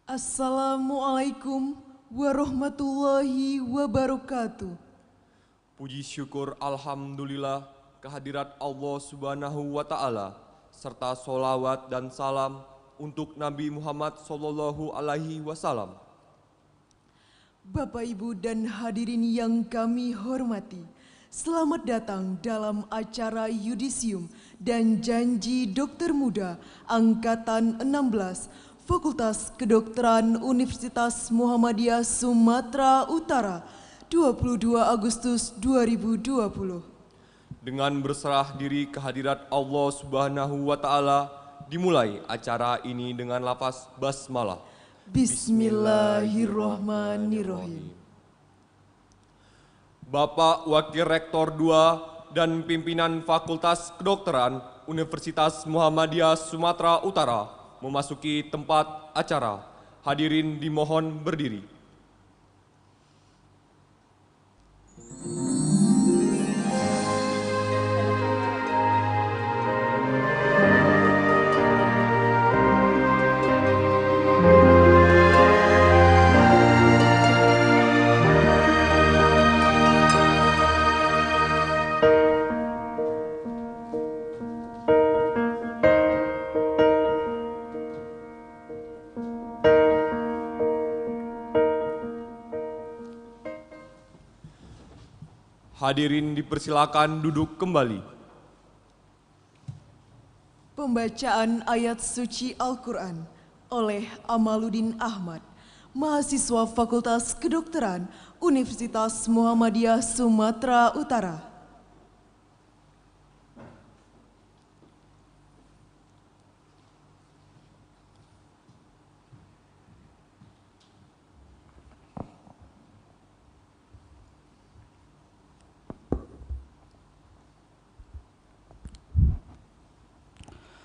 Assalamualaikum warahmatullahi wabarakatuh. Puji syukur alhamdulillah kehadirat Allah Subhanahu wa taala serta solawat dan salam untuk Nabi Muhammad sallallahu alaihi wasallam. Bapak, Ibu, dan hadirin yang kami hormati, selamat datang dalam acara Yudisium dan Janji Dokter Muda Angkatan 16 Fakultas Kedokteran Universitas Muhammadiyah Sumatera Utara 22 Agustus 2020. Dengan berserah diri kehadirat Allah Subhanahu wa taala, dimulai acara ini dengan lafaz basmalah. Bismillahirrahmanirrahim. Bapak Wakil Rektor 2 dan pimpinan Fakultas Kedokteran Universitas Muhammadiyah Sumatera Utara memasuki tempat acara. Hadirin dimohon berdiri. Hadirin dipersilakan duduk kembali. Pembacaan ayat suci Al-Quran oleh Amaluddin Ahmad, mahasiswa Fakultas Kedokteran Universitas Muhammadiyah Sumatera Utara.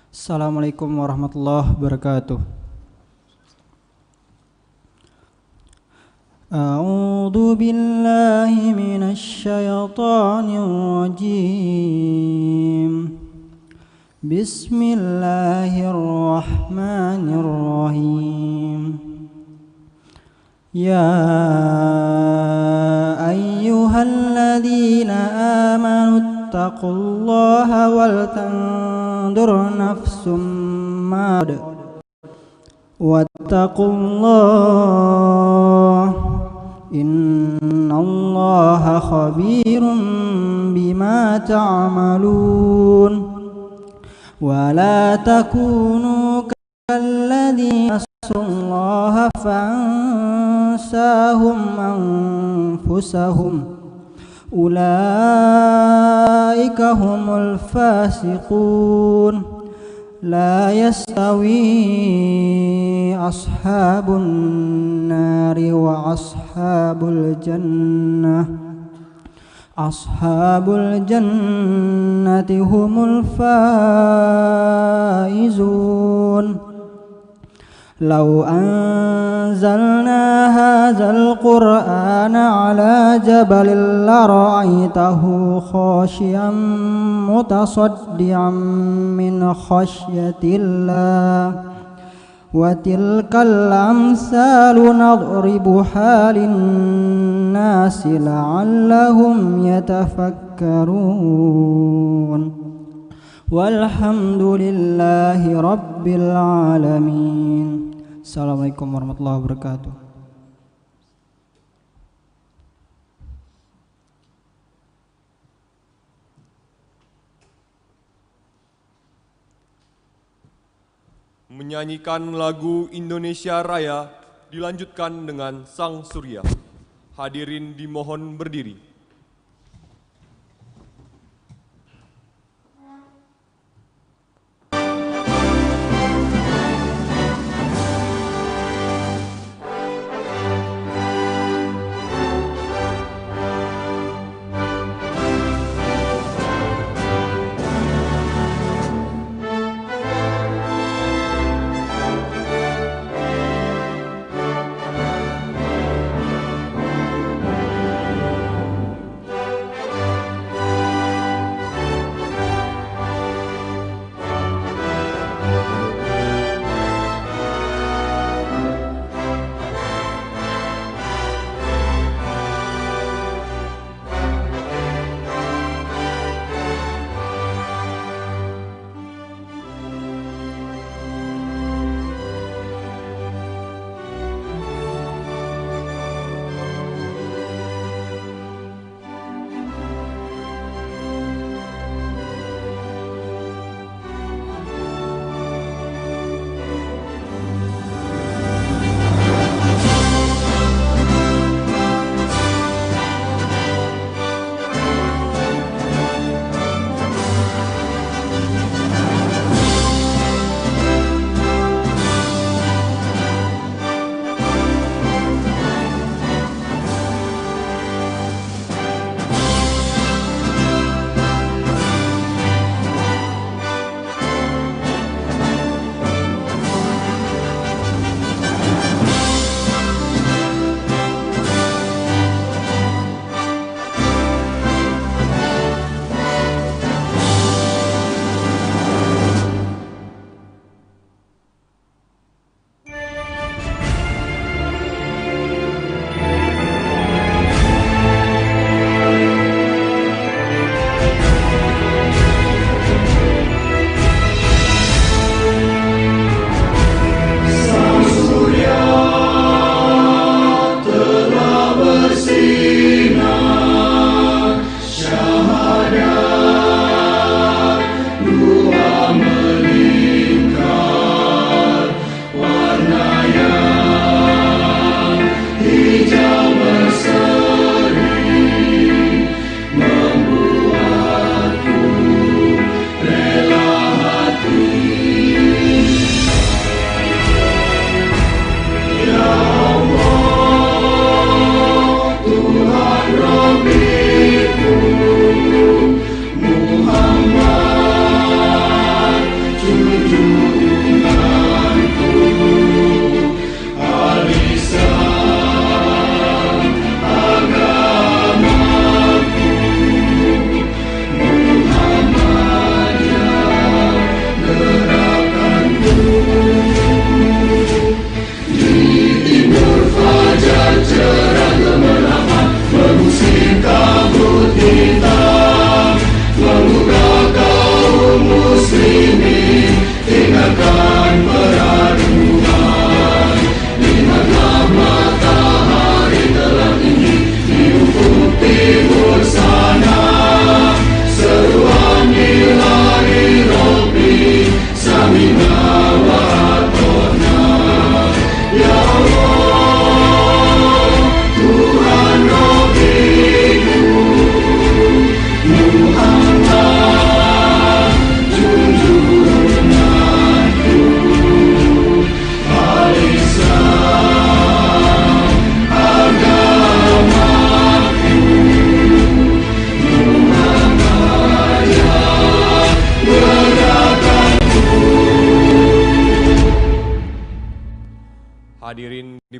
Assalamualaikum warahmatullahi wabarakatuh. A'udzu billahi minasy syaithanir rajim. Bismillahirrahmanirrahim. Ya ayyuhalladzina amanu ittaqullaha wal tandur nafsum ma wattaqullaha innallaha khabirum bima ta'malun wa la takunu kalladzina nasallaha fansahum anfusahum ulaika humul fasiqun la yastawi ashabun nari wa ashabul jannati humul faizun. Lau anzalna hadzal qur'ana ala jabalin la ra'aitahu khashi'an mutasaddian min khasyatillah wa tilkal amsalu nadribuha lin-nasi la'allahum yatafakkarun. Walhamdulillahi rabbil alamin. Assalamualaikum warahmatullahi wabarakatuh. Menyanyikan lagu Indonesia Raya dilanjutkan dengan Sang Surya. Hadirin dimohon berdiri.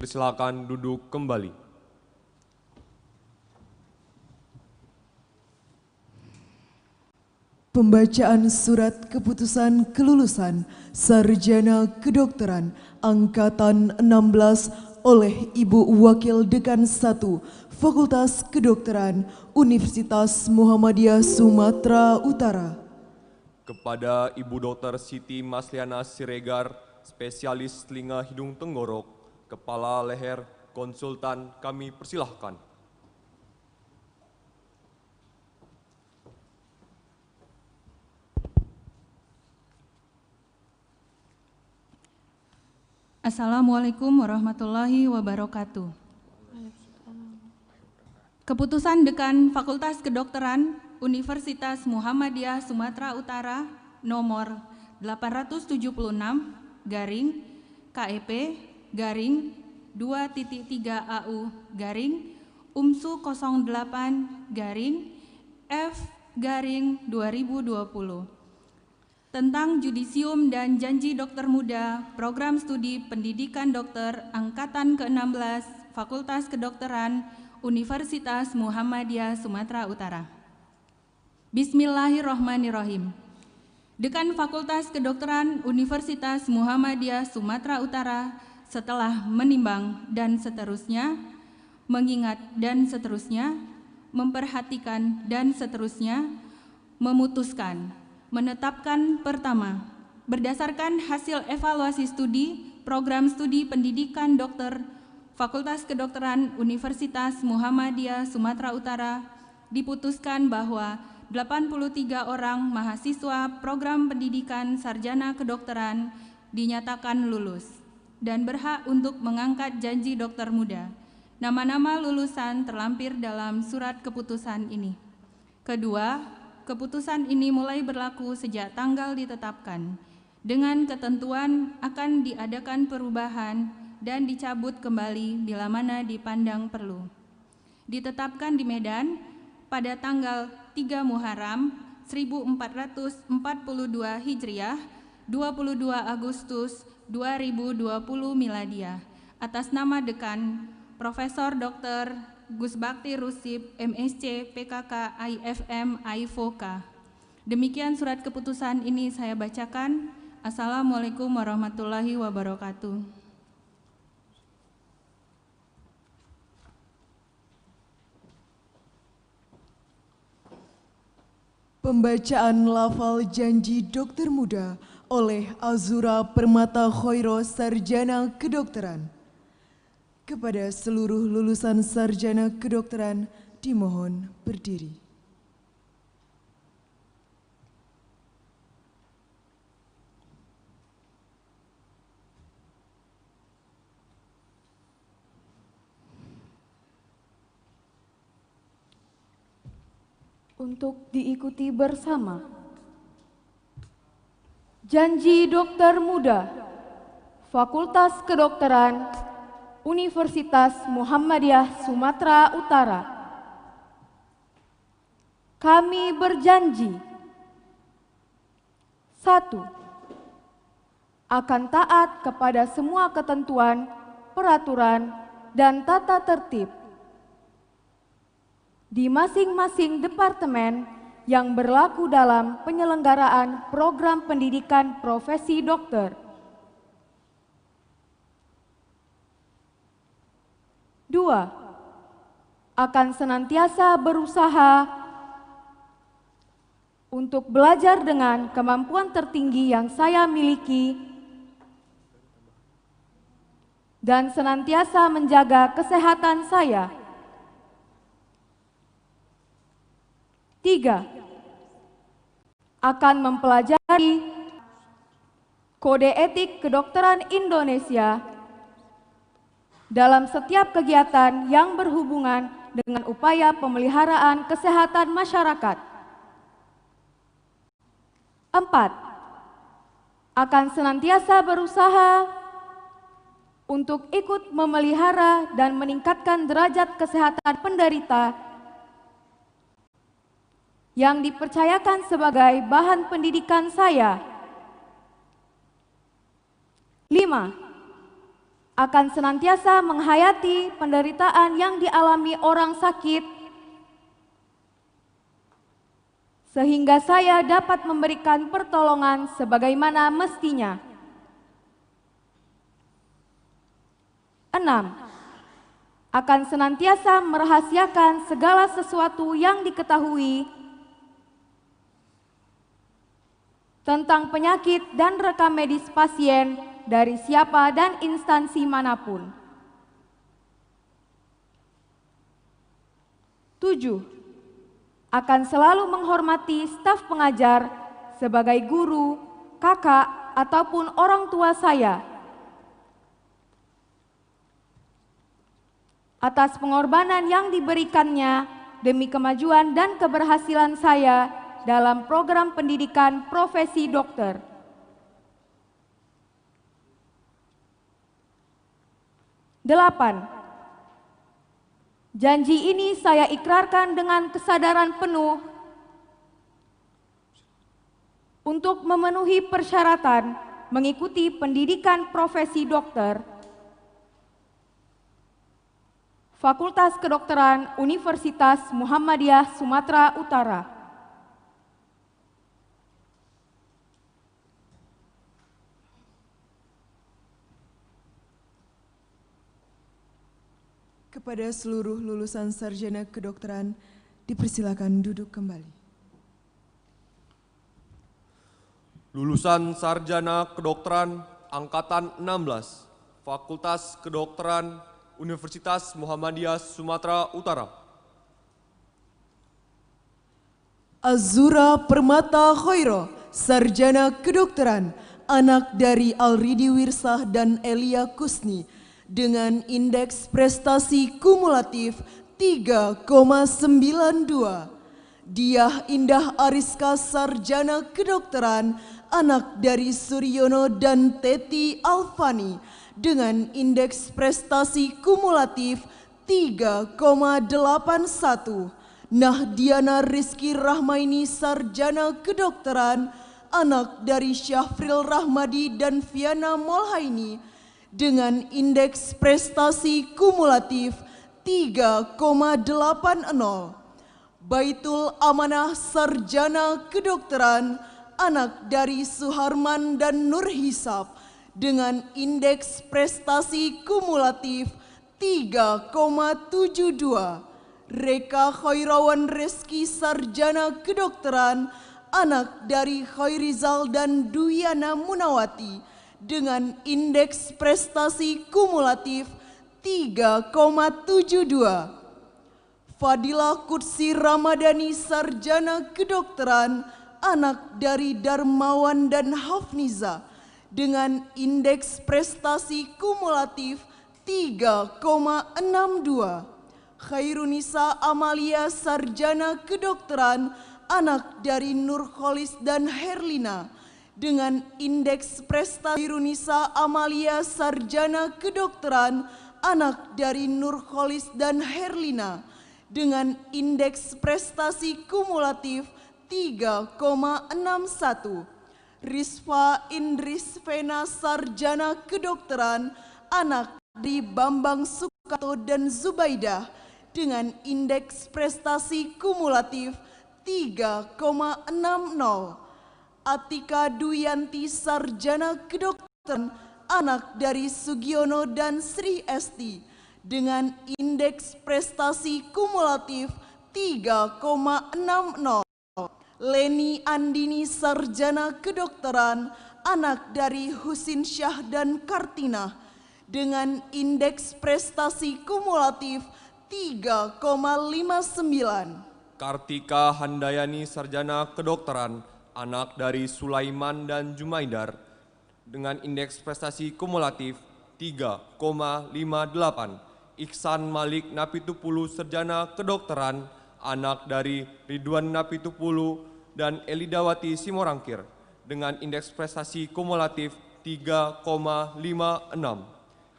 Dipersilakan duduk kembali. Pembacaan surat keputusan kelulusan Sarjana Kedokteran Angkatan 16 oleh Ibu Wakil Dekan 1 Fakultas Kedokteran Universitas Muhammadiyah Sumatera Utara. Kepada Ibu Dr. Siti Masliana Siregar, spesialis telinga hidung tenggorok, kepala leher, konsultan, kami persilahkan. Assalamualaikum warahmatullahi wabarakatuh. Keputusan Dekan Fakultas Kedokteran Universitas Muhammadiyah Sumatera Utara nomor 876 garing KEP garing 2.3 AU garing UMSU 08 garing F garing 2020 tentang Judisium dan Janji Dokter Muda Program Studi Pendidikan Dokter Angkatan ke-16 Fakultas Kedokteran Universitas Muhammadiyah Sumatera Utara. Bismillahirrahmanirrahim. Dekan Fakultas Kedokteran Universitas Muhammadiyah Sumatera Utara setelah menimbang dan seterusnya, mengingat dan seterusnya, memperhatikan dan seterusnya, memutuskan, menetapkan pertama, berdasarkan hasil evaluasi studi program studi pendidikan dokter Fakultas Kedokteran Universitas Muhammadiyah Sumatera Utara, diputuskan bahwa 83 orang mahasiswa program pendidikan sarjana kedokteran dinyatakan lulus dan berhak untuk mengangkat janji dokter muda. Nama-nama lulusan terlampir dalam surat keputusan ini. Kedua, keputusan ini mulai berlaku sejak tanggal ditetapkan, dengan ketentuan akan diadakan perubahan dan dicabut kembali bila mana dipandang perlu. Ditetapkan di Medan pada tanggal 3 Muharram 1442 Hijriah, 22 Agustus 2020 Miladiah, atas nama Dekan Profesor Dr. Gus Bakti Rusip, MSc, PKK, IFM, IFOKA. Demikian surat keputusan ini saya bacakan. Assalamualaikum warahmatullahi wabarakatuh. Pembacaan lafal janji dokter muda oleh Azura Permata Khoiro, Sarjana Kedokteran. Kepada seluruh lulusan sarjana kedokteran dimohon berdiri. Untuk diikuti bersama. Janji dokter muda Fakultas Kedokteran Universitas Muhammadiyah Sumatera Utara. Kami berjanji: 1. Akan taat kepada semua ketentuan, peraturan, dan tata tertib di masing-masing departemen yang berlaku dalam penyelenggaraan program pendidikan profesi dokter. 2. Akan senantiasa berusaha untuk belajar dengan kemampuan tertinggi yang saya miliki dan senantiasa menjaga kesehatan saya. 3. Akan mempelajari Kode Etik Kedokteran Indonesia dalam setiap kegiatan yang berhubungan dengan upaya pemeliharaan kesehatan masyarakat. 4. Akan senantiasa berusaha untuk ikut memelihara dan meningkatkan derajat kesehatan penderita yang dipercayakan sebagai bahan pendidikan saya. 5. akan senantiasa menghayati penderitaan yang dialami orang sakit, sehingga saya dapat memberikan pertolongan sebagaimana mestinya. 6. Akan senantiasa merahasiakan segala sesuatu yang diketahui tentang penyakit dan rekam medis pasien dari siapa dan instansi manapun. 7. Akan selalu menghormati staf pengajar sebagai guru, kakak, ataupun orang tua saya. Atas pengorbanan yang diberikannya demi kemajuan dan keberhasilan saya dalam program pendidikan profesi dokter. 8. Janji ini saya ikrarkan dengan kesadaran penuh untuk memenuhi persyaratan mengikuti pendidikan profesi dokter Fakultas Kedokteran Universitas Muhammadiyah Sumatera Utara. Kepada seluruh lulusan sarjana kedokteran, dipersilakan duduk kembali. Lulusan sarjana kedokteran angkatan 16, Fakultas Kedokteran Universitas Muhammadiyah Sumatera Utara. Azura Permata Khairo, sarjana kedokteran, anak dari Alridi Wirsah dan Elia Kusni, dengan indeks prestasi kumulatif 3,92. Diah Indah Ariska, sarjana kedokteran, anak dari Suryono dan Teti Alfani, dengan indeks prestasi kumulatif 3,81. Nahdiana Rizky Rahmaini, sarjana kedokteran, anak dari Syafril Rahmadi dan Fiana Molhaini, dengan indeks prestasi kumulatif 3,80. Baitul Amanah, sarjana kedokteran, anak dari Suharman dan Nurhisab, dengan indeks prestasi kumulatif 3,72. Reka Khairawan Reski, sarjana kedokteran, anak dari Khairizal dan Duyana Munawati, dengan indeks prestasi kumulatif 3,72. Fadilah Kutsi Ramadhani, sarjana kedokteran, anak dari Darmawan dan Hafniza, dengan indeks prestasi kumulatif 3,62. Khairunisa Amalia, sarjana kedokteran, anak dari Nurholis dan Herlina, dengan indeks prestasi. Khairunisa Amalia, sarjana kedokteran, anak dari Nurholis dan Herlina, dengan indeks prestasi kumulatif 3,61. Risva Indrisvena, sarjana kedokteran, anak dari Bambang Sukato dan Zubaidah, dengan indeks prestasi kumulatif 3,60. Atika Duyanti, sarjana kedokteran, anak dari Sugiono dan Sri Esti, dengan indeks prestasi kumulatif 3,60. Leni Andini, sarjana kedokteran, anak dari Husin Syah dan Kartina, dengan indeks prestasi kumulatif 3,59. Kartika Handayani, sarjana kedokteran, anak dari Sulaiman dan Jumaidar, dengan indeks prestasi kumulatif 3,58. Iksan Malik Napitupulu, sarjana kedokteran, anak dari Ridwan Napitupulu dan Elidawati Simorangkir, dengan indeks prestasi kumulatif 3,56.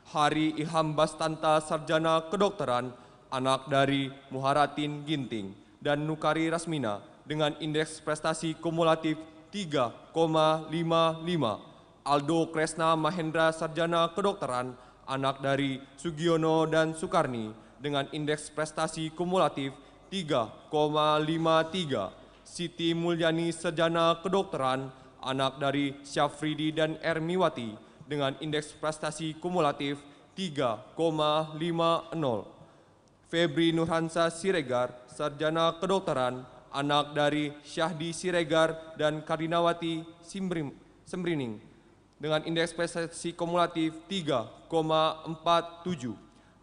Hari Ilham Bastanta, sarjana kedokteran, anak dari Muharatin Ginting dan Nukari Rasmina, dengan indeks prestasi kumulatif 3,55. Aldo Kresna Mahendra, sarjana kedokteran, anak dari Sugiono dan Sukarni dengan indeks prestasi kumulatif 3,53. Siti Mulyani Sarjana Kedokteran, anak dari Syafridi dan Ermiwati dengan indeks prestasi kumulatif 3,50. Febri Nurhansa Siregar, Sarjana Kedokteran, anak dari Syahdi Siregar dan Karinawati Sembrining dengan indeks prestasi kumulatif 3,47.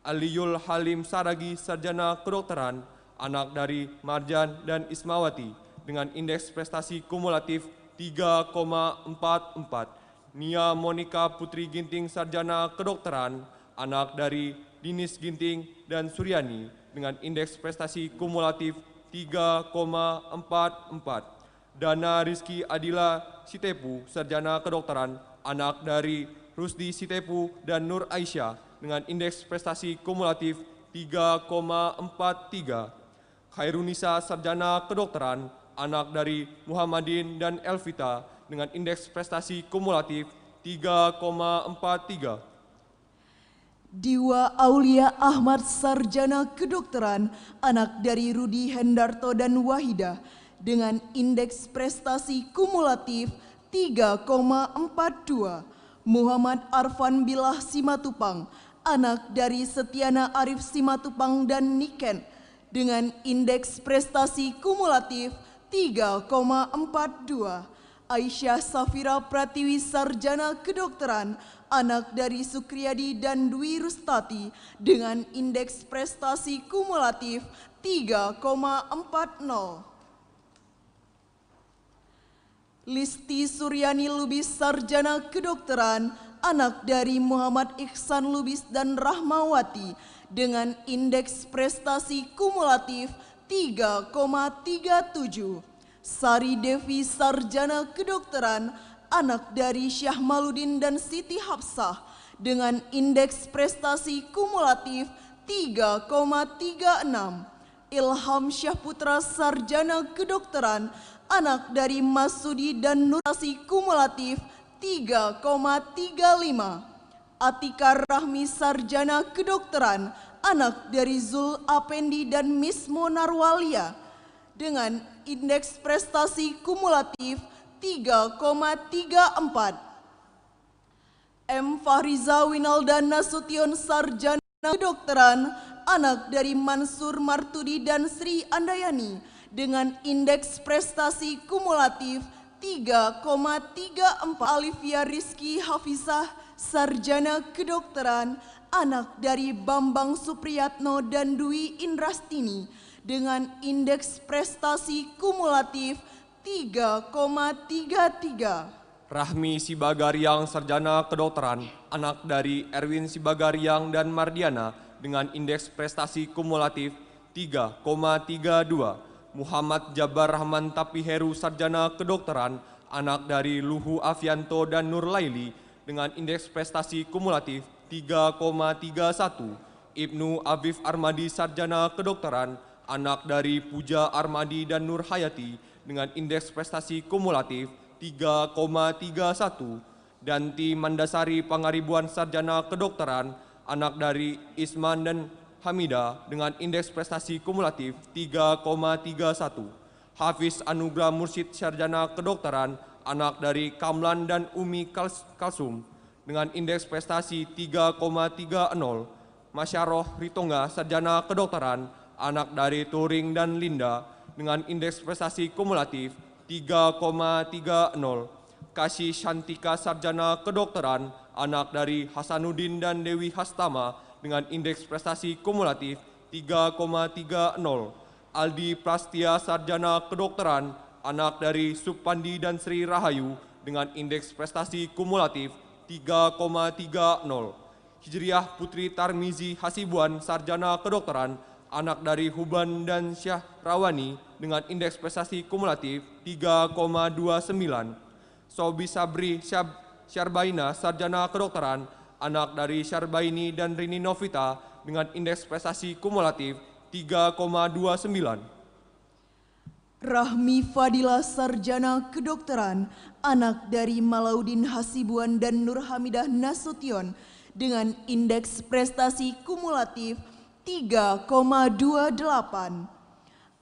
Aliul Halim Saragi, Sarjana Kedokteran, anak dari Marjan dan Ismawati dengan indeks prestasi kumulatif 3,44. Nia Monika Putri Ginting, Sarjana Kedokteran, anak dari Dinis Ginting dan Suryani dengan indeks prestasi kumulatif 3,44. Dana Rizky Adila Sitepu, Sarjana Kedokteran, anak dari Rusdi Sitepu dan Nur Aisyah dengan indeks prestasi kumulatif 3,43. Khairunisa Sarjana Kedokteran, anak dari Muhammadin dan Elvita dengan indeks prestasi kumulatif 3,43. Diwa Aulia Ahmad, Sarjana Kedokteran, anak dari Rudi Hendarto dan Wahida dengan indeks prestasi kumulatif 3,42. Muhammad Arfan Bilah Simatupang, anak dari Setiana Arif Simatupang dan Niken dengan indeks prestasi kumulatif 3,42. Aisyah Safira Pratiwi, Sarjana Kedokteran, anak dari Sukriyadi dan Dwi Rustati dengan indeks prestasi kumulatif 3,40. Listi Suryani Lubis, Sarjana Kedokteran, anak dari Muhammad Ihsan Lubis dan Rahmawati dengan indeks prestasi kumulatif 3,37. Sari Devi, Sarjana Kedokteran, anak dari Syahmaludin dan Siti Hafsah dengan indeks prestasi kumulatif 3,36. Ilham Syahputra, Sarjana Kedokteran, anak dari Masudi dan Nurasi kumulatif 3,35. Atika Rahmi, Sarjana Kedokteran, anak dari Zul Apendi dan Miss Monarwalia dengan indeks prestasi kumulatif 3,34. M. Fahriza Winalda Nasution, Sarjana Kedokteran, anak dari Mansur Martudi dan Sri Andayani dengan indeks prestasi kumulatif 3,34. Alifia Rizky Hafizah, Sarjana Kedokteran, anak dari Bambang Supriyatno dan Dwi Indrastini dengan indeks prestasi kumulatif 3,33. Rahmi Sibagariang, Sarjana Kedokteran, anak dari Erwin Sibagariang dan Mardiana dengan indeks prestasi kumulatif 3,32. Muhammad Jabar Rahman Tapiheru, Sarjana Kedokteran, anak dari Luhu Afianto dan Nur Laili dengan indeks prestasi kumulatif 3,31. Ibnu Afif Armadi, Sarjana Kedokteran, anak dari Puja Armadi dan Nur Hayati dengan indeks prestasi kumulatif 3,31. Danti Mandasari Pangaribuan, Sarjana Kedokteran, anak dari Isman dan Hamida dengan indeks prestasi kumulatif 3,31. Hafiz Anugrah Mursyid, Sarjana Kedokteran, anak dari Kamlan dan Umi Kalsum dengan indeks prestasi 3,30. Masyaroh Ritonga, Sarjana Kedokteran, anak dari Turing dan Linda dengan indeks prestasi kumulatif 3,30. Kasih Shantika, Sarjana Kedokteran, anak dari Hasanuddin dan Dewi Hastama dengan indeks prestasi kumulatif 3,30. Aldi Prastia, Sarjana Kedokteran, anak dari Supandi dan Sri Rahayu dengan indeks prestasi kumulatif 3,30. Hijriah Putri Tarmizi Hasibuan, Sarjana Kedokteran, anak dari Huban dan Syahrawani dengan indeks prestasi kumulatif 3,29. Sobi Sabri Syarbaina, Sarjana Kedokteran, anak dari Syarbaini dan Rini Novita dengan indeks prestasi kumulatif 3,29. Rahmi Fadila, Sarjana Kedokteran, anak dari Malaudin Hasibuan dan Nur Hamidah Nasution dengan indeks prestasi kumulatif 3,28.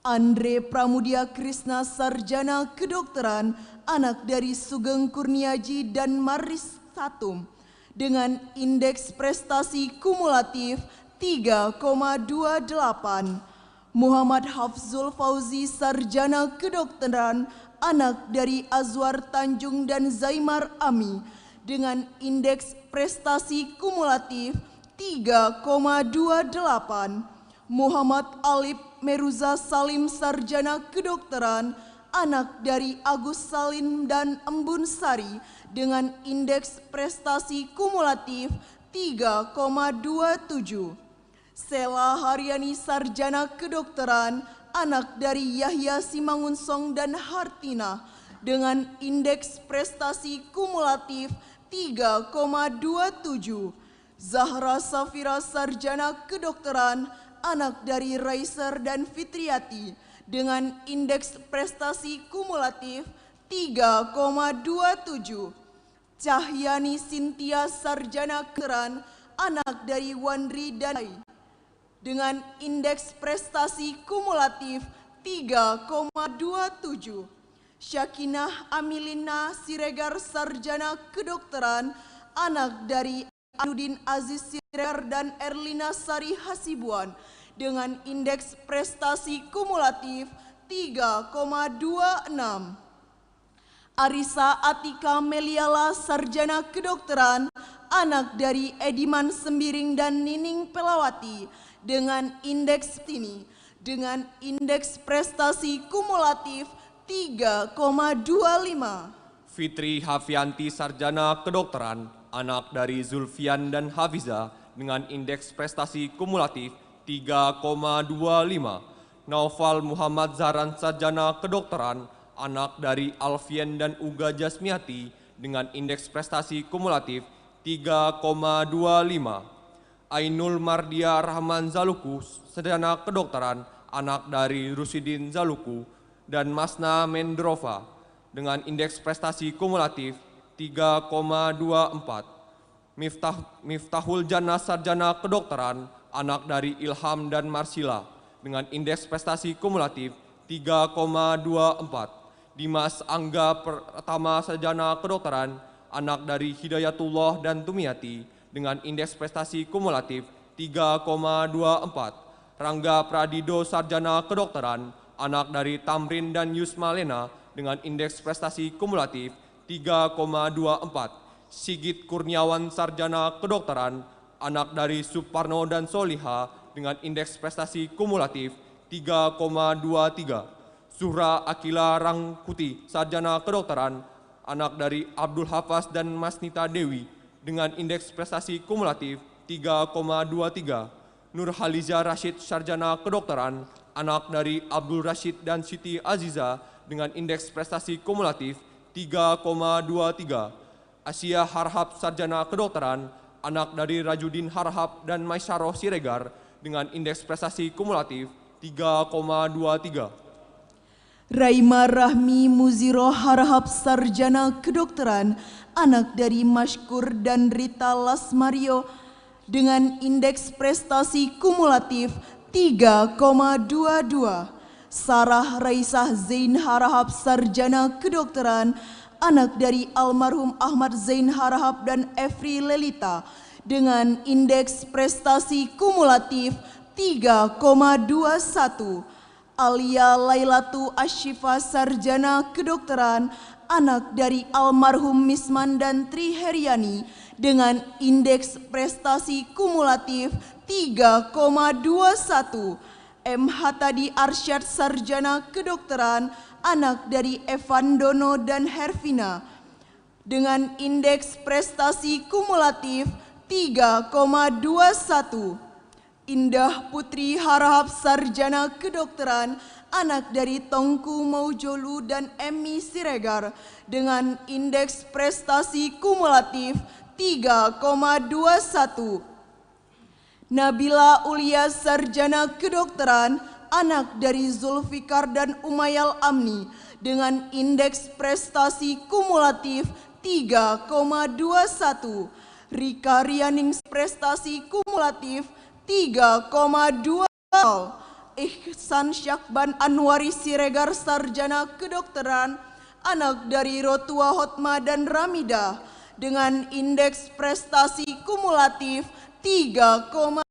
Andre Pramudia Krishna Sarjana Kedokteran, anak dari Sugeng Kurniaji dan Maris Satum, dengan indeks prestasi kumulatif 3,28. Muhammad Hafzul Fauzi Sarjana Kedokteran, anak dari Azwar Tanjung dan Zaimar Ami, dengan indeks prestasi kumulatif 3,28. Muhammad Alip Meruza Salim Sarjana Kedokteran, anak dari Agus Salim dan Embun Sari, dengan indeks prestasi kumulatif 3,27. Sela Haryani Sarjana Kedokteran, anak dari Yahya Simangunsong dan Hartina, dengan indeks prestasi kumulatif 3,27. Zahra Safira Sarjana Kedokteran, anak dari Raiser dan Fitriati, dengan indeks prestasi kumulatif 3,27. Cahyani Sintia Sarjana Kedokteran, anak dari Wandri dan dengan indeks prestasi kumulatif 3,27. Syakinah Amilina Siregar Sarjana Kedokteran, anak dari Anudin Aziz Siregar dan Erlina Sari Hasibuan, dengan indeks prestasi kumulatif 3,26. Arisa Atika Meliala Sarjana Kedokteran, anak dari Ediman Sembiring dan Nining Pelawati, dengan indeks prestasi kumulatif 3,25. Fitri Hafianti Sarjana Kedokteran, anak dari Zulfian dan Hafiza, dengan indeks prestasi kumulatif 3,25. Naufal Muhammad Zahran Sarjana Kedokteran, anak dari Alfian dan Uga Jasmiati, dengan indeks prestasi kumulatif 3,25. Ainul Mardia Rahman Zaluku Sarjana Kedokteran, anak dari Rusidin Zaluku dan Masna Mendrova, dengan indeks prestasi kumulatif 3,24. Miftahul Jannah Sarjana Kedokteran, anak dari Ilham dan Marsila, dengan indeks prestasi kumulatif 3,24. Dimas Angga Pertama Sarjana Kedokteran, anak dari Hidayatullah dan Tumiati, dengan indeks prestasi kumulatif 3,24. Rangga Pradido Sarjana Kedokteran, anak dari Tamrin dan Yusma Lena, dengan indeks prestasi kumulatif 3,24. Sigit Kurniawan Sarjana Kedokteran, anak dari Suparno dan Soliha, dengan indeks prestasi kumulatif 3,23. Zuhra Akila Rangkuti Sarjana Kedokteran, anak dari Abdul Hafaz dan Masnita Dewi, dengan indeks prestasi kumulatif 3,23. Nurhaliza Rashid Sarjana Kedokteran, anak dari Abdul Rashid dan Siti Aziza, dengan indeks prestasi kumulatif 3,23. Asia Harhab Sarjana Kedokteran, anak dari Rajudin Harhab dan Maisaroh Siregar, dengan indeks prestasi kumulatif 3,23. Raima Rahmi Muziro Harhab Sarjana Kedokteran, anak dari Mashkur dan Rita Lasmario, dengan indeks prestasi kumulatif 3,22. Sarah Raisah Zain Harahap Sarjana Kedokteran, anak dari almarhum Ahmad Zain Harahap dan Efri Lelita, dengan indeks prestasi kumulatif 3,21. Alia Lailatu Ashifa Sarjana Kedokteran, anak dari almarhum Misman dan Tri Heriani, dengan indeks prestasi kumulatif 3,21. M. Hatadi Arsyad Sarjana Kedokteran, anak dari Evan Dono dan Hervina, dengan indeks prestasi kumulatif 3,21. Indah Putri Harahap Sarjana Kedokteran, anak dari Tongku Maujolu dan Emmy Siregar, dengan indeks prestasi kumulatif 3,21. Nabila Ulia Sarjana Kedokteran, anak dari Zulfikar dan Umayal Amni, dengan indeks prestasi kumulatif 3,21. Rika Rianing prestasi kumulatif 3,20. Ihsan Syakban Anwari Siregar sarjana kedokteran, anak dari Rotua Hotma dan Ramida dengan indeks prestasi kumulatif 3,20.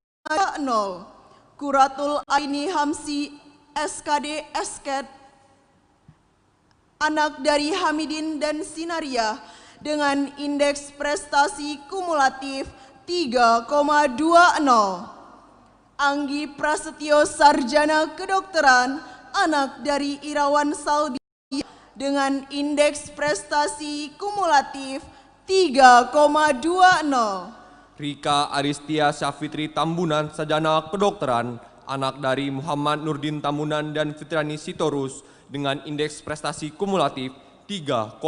Kuratul Aini Hamsi SKD Esket, anak dari Hamidin dan Sinaria dengan indeks prestasi kumulatif 3,20. Anggi Prasetyo sarjana kedokteran, anak dari Irawan Salbi dengan indeks prestasi kumulatif 3,20. Rika Aristia Syafitri Tambunan sarjana kedokteran, anak dari Muhammad Nurdin Tambunan dan Fitrani Sitorus dengan indeks prestasi kumulatif 3,20.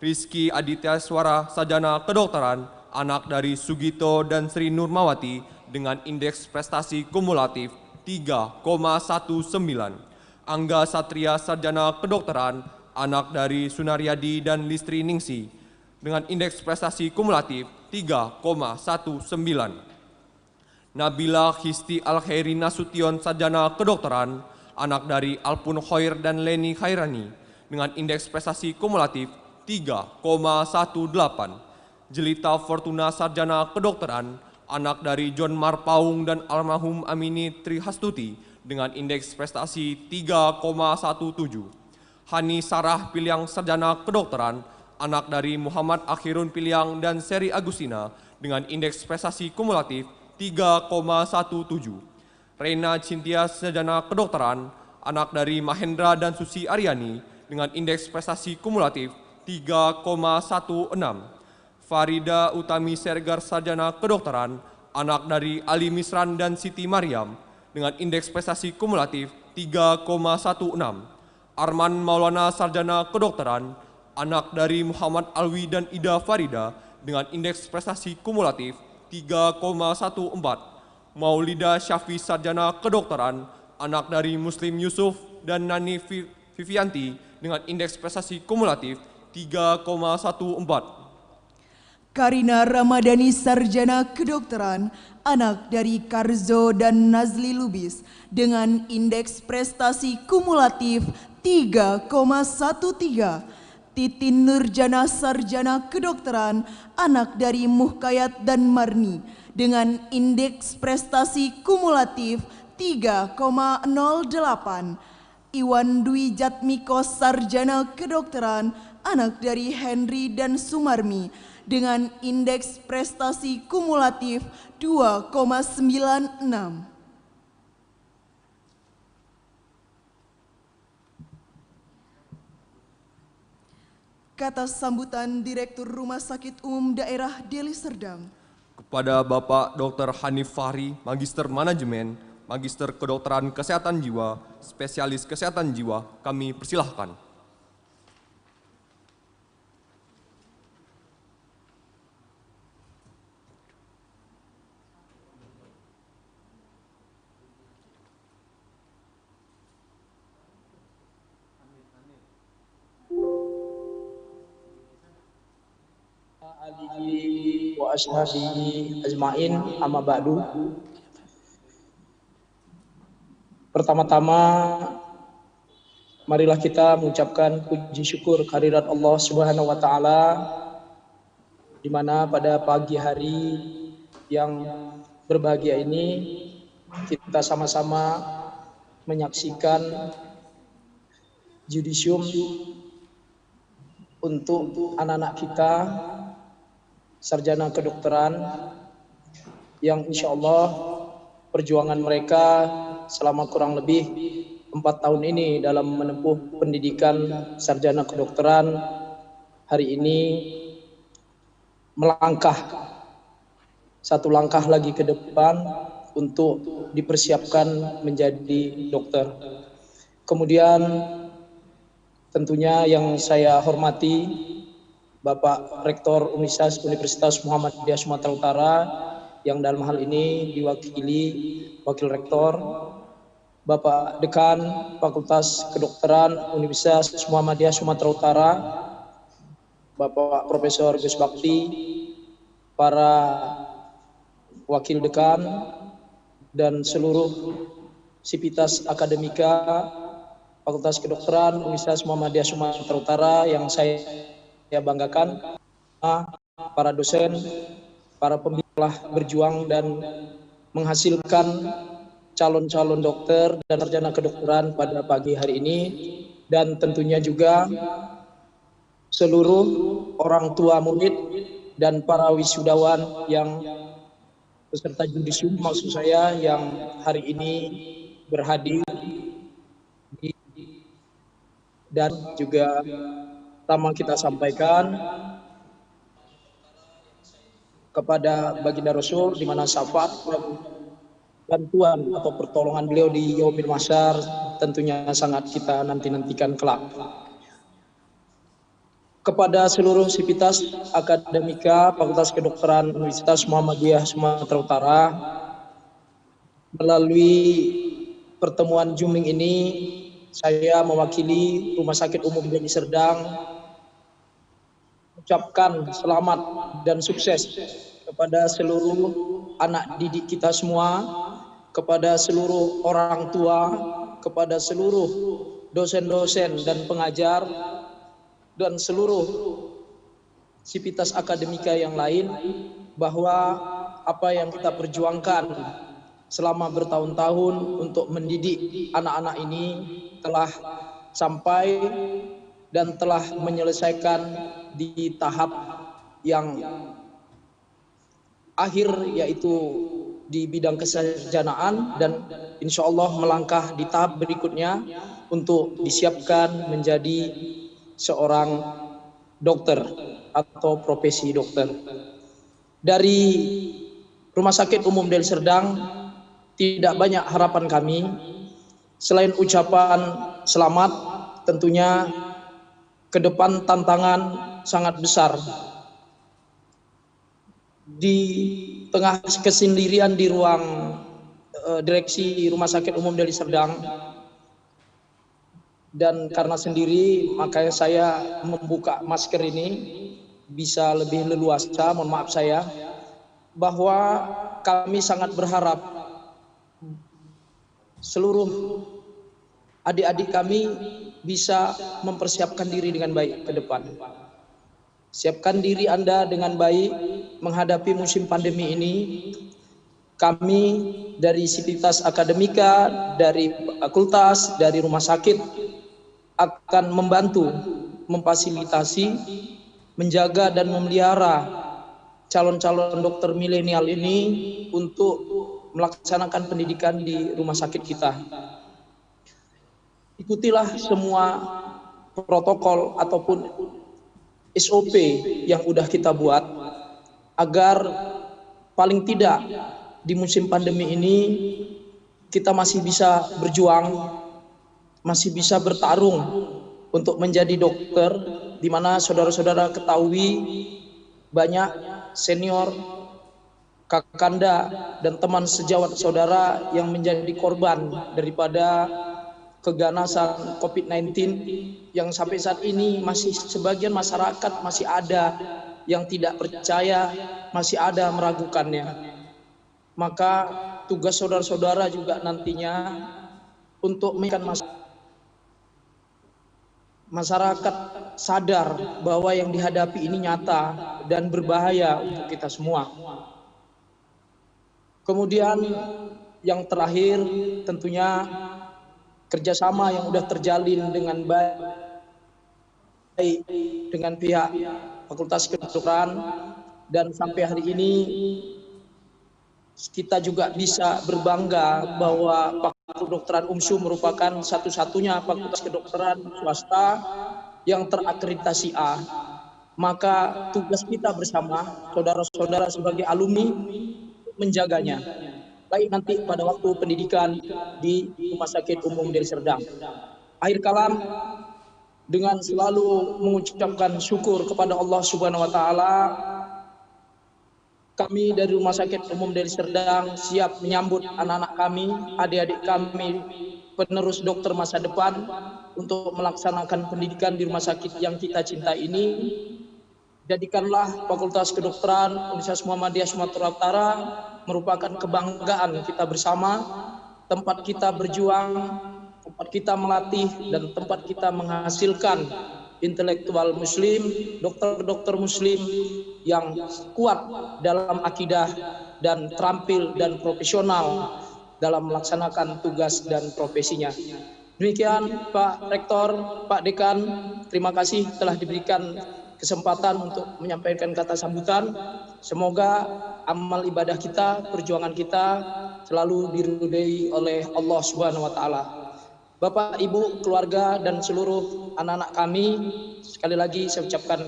Rizky Aditya Swara sarjana kedokteran, anak dari Sugito dan Sri Nurmawati dengan indeks prestasi kumulatif 3,19. Angga Satria sarjana kedokteran, anak dari Sunaryadi dan Listri Ningsi dengan indeks prestasi kumulatif 3,19. Nabila Histi Al-Khairi Nasution sarjana kedokteran, anak dari Alpun Khoir dan Leni Khairani dengan indeks prestasi kumulatif 3,18. Jelita Fortuna sarjana kedokteran, anak dari John Marpaung dan almarhum Amini Trihastuti dengan indeks prestasi 3,17. Hani Sarah Piliang sarjana kedokteran, anak dari Muhammad Akhirun Piliang dan Seri Agustina dengan indeks prestasi kumulatif 3,17. Reina Cintia sarjana kedokteran, anak dari Mahendra dan Susi Aryani dengan indeks prestasi kumulatif 3,16. Farida Utami Sergar sarjana kedokteran, anak dari Ali Misran dan Siti Maryam dengan indeks prestasi kumulatif 3,16. Arman Maulana sarjana kedokteran, anak dari Muhammad Alwi dan Ida Farida dengan indeks prestasi kumulatif 3,14. Maulida Syafi sarjana kedokteran, anak dari Muslim Yusuf dan Nani Vivianti dengan indeks prestasi kumulatif 3,14. Karina Ramadhani sarjana kedokteran, anak dari Karzo dan Nazli Lubis dengan indeks prestasi kumulatif 3,13. Titin Nurjana sarjana kedokteran, anak dari Muhkayat dan Marni dengan indeks prestasi kumulatif 3,08. Iwan Dwi Jatmiko sarjana kedokteran, anak dari Henry dan Sumarmi dengan indeks prestasi kumulatif 2,96. Kata sambutan Direktur Rumah Sakit Umum Daerah Deli Serdang. Kepada Bapak Dr. Hanif Fahri, Magister Manajemen, Magister Kedokteran Kesehatan Jiwa, Spesialis Kesehatan Jiwa, kami persilahkan. Alihi wa ashabihi ajmain, amma ba'du. Pertama-tama marilah kita mengucapkan puji syukur kehadirat Allah Subhanahu wa taala di mana pada pagi hari yang berbahagia ini kita sama-sama menyaksikan judisium untuk anak-anak kita sarjana kedokteran yang insya Allah perjuangan mereka selama kurang lebih 4 tahun ini dalam menempuh pendidikan sarjana kedokteran hari ini melangkah satu langkah lagi ke depan untuk dipersiapkan menjadi dokter. Kemudian tentunya yang saya hormati Bapak Rektor Universitas Muhammadiyah Sumatera Utara yang dalam hal ini diwakili Wakil Rektor, Bapak Dekan Fakultas Kedokteran Universitas Muhammadiyah Sumatera Utara, Bapak Profesor Gus Bakti, para wakil dekan, dan seluruh sivitas akademika Fakultas Kedokteran Universitas Muhammadiyah Sumatera Utara yang saya banggakan, para dosen, para pembimbing telah berjuang dan menghasilkan calon-calon dokter dan sarjana kedokteran pada pagi hari ini, dan tentunya juga seluruh orang tua murid dan para wisudawan yang peserta judisium, maksud saya, yang hari ini berhadir, dan juga pertama kita sampaikan kepada baginda Rasul, di mana syafaat dan bantuan atau pertolongan beliau di yaumil mahsyar tentunya sangat kita nantikan kelak. Kepada seluruh sivitas akademika Fakultas Kedokteran Universitas Muhammadiyah Sumatera Utara, melalui pertemuan Zooming ini saya mewakili Rumah Sakit Umum Deli Serdang ucapkan selamat dan sukses kepada seluruh anak didik kita semua, kepada seluruh orang tua, kepada seluruh dosen-dosen dan pengajar, dan seluruh sivitas akademika yang lain, bahwa apa yang kita perjuangkan selama bertahun-tahun untuk mendidik anak-anak ini telah sampai dan telah menyelesaikan di tahap yang akhir, yaitu di bidang kesarjanaan, dan insya Allah melangkah di tahap berikutnya untuk disiapkan menjadi seorang dokter atau profesi dokter. Dari Rumah Sakit Umum Deli Serdang tidak banyak harapan kami selain ucapan selamat. Tentunya ke depan tantangan sangat besar. Di tengah kesendirian di ruang direksi Rumah Sakit Umum Deli Serdang, dan karena sendiri makanya saya membuka masker ini bisa lebih leluasa, mohon maaf saya, bahwa kami sangat berharap seluruh adik-adik kami bisa mempersiapkan diri dengan baik ke depan. Siapkan diri Anda dengan baik menghadapi musim pandemi ini. Kami dari sivitas akademika, dari fakultas, dari rumah sakit akan membantu, memfasilitasi, menjaga dan memelihara calon-calon dokter milenial ini untuk melaksanakan pendidikan di rumah sakit kita. Ikutilah semua protokol ataupun SOP yang sudah kita buat, agar paling tidak di musim pandemi ini kita masih bisa berjuang, masih bisa bertarung untuk menjadi dokter, di mana saudara-saudara ketahui banyak senior, kakanda, dan teman sejawat saudara yang menjadi korban daripada keganasan COVID-19 yang sampai saat ini masih sebagian masyarakat masih ada yang tidak percaya, masih ada meragukannya. Maka tugas saudara-saudara juga nantinya untuk mengingatkan masyarakat sadar bahwa yang dihadapi ini nyata dan berbahaya untuk kita semua. Kemudian yang terakhir tentunya kerjasama yang sudah terjalin dengan baik dengan pihak Fakultas Kedokteran, dan sampai hari ini kita juga bisa berbangga bahwa Fakultas Kedokteran UMSU merupakan satu-satunya fakultas kedokteran swasta yang terakreditasi A. Maka tugas kita bersama saudara-saudara sebagai alumni menjaganya, baik nanti pada waktu pendidikan di Rumah Sakit Umum Deli Serdang. Akhir kalam, dengan selalu mengucapkan syukur kepada Allah Subhanahu wa taala, kami dari Rumah Sakit Umum Deli Serdang siap menyambut anak-anak kami, adik-adik kami, penerus dokter masa depan untuk melaksanakan pendidikan di rumah sakit yang kita cintai ini jadikanlah Fakultas Kedokteran Universitas Muhammadiyah Sumatera Utara merupakan kebanggaan kita bersama, tempat kita berjuang, tempat kita melatih, dan tempat kita menghasilkan intelektual muslim, dokter-dokter muslim yang kuat dalam akidah dan terampil dan profesional dalam melaksanakan tugas dan profesinya. Demikian Pak Rektor, Pak Dekan, terima kasih telah diberikan kesempatan untuk menyampaikan kata sambutan. Semoga amal ibadah kita, perjuangan kita selalu diridhai oleh Allah Subhanahu wa taala. Bapak, Ibu, keluarga, dan seluruh anak-anak kami, sekali lagi saya ucapkan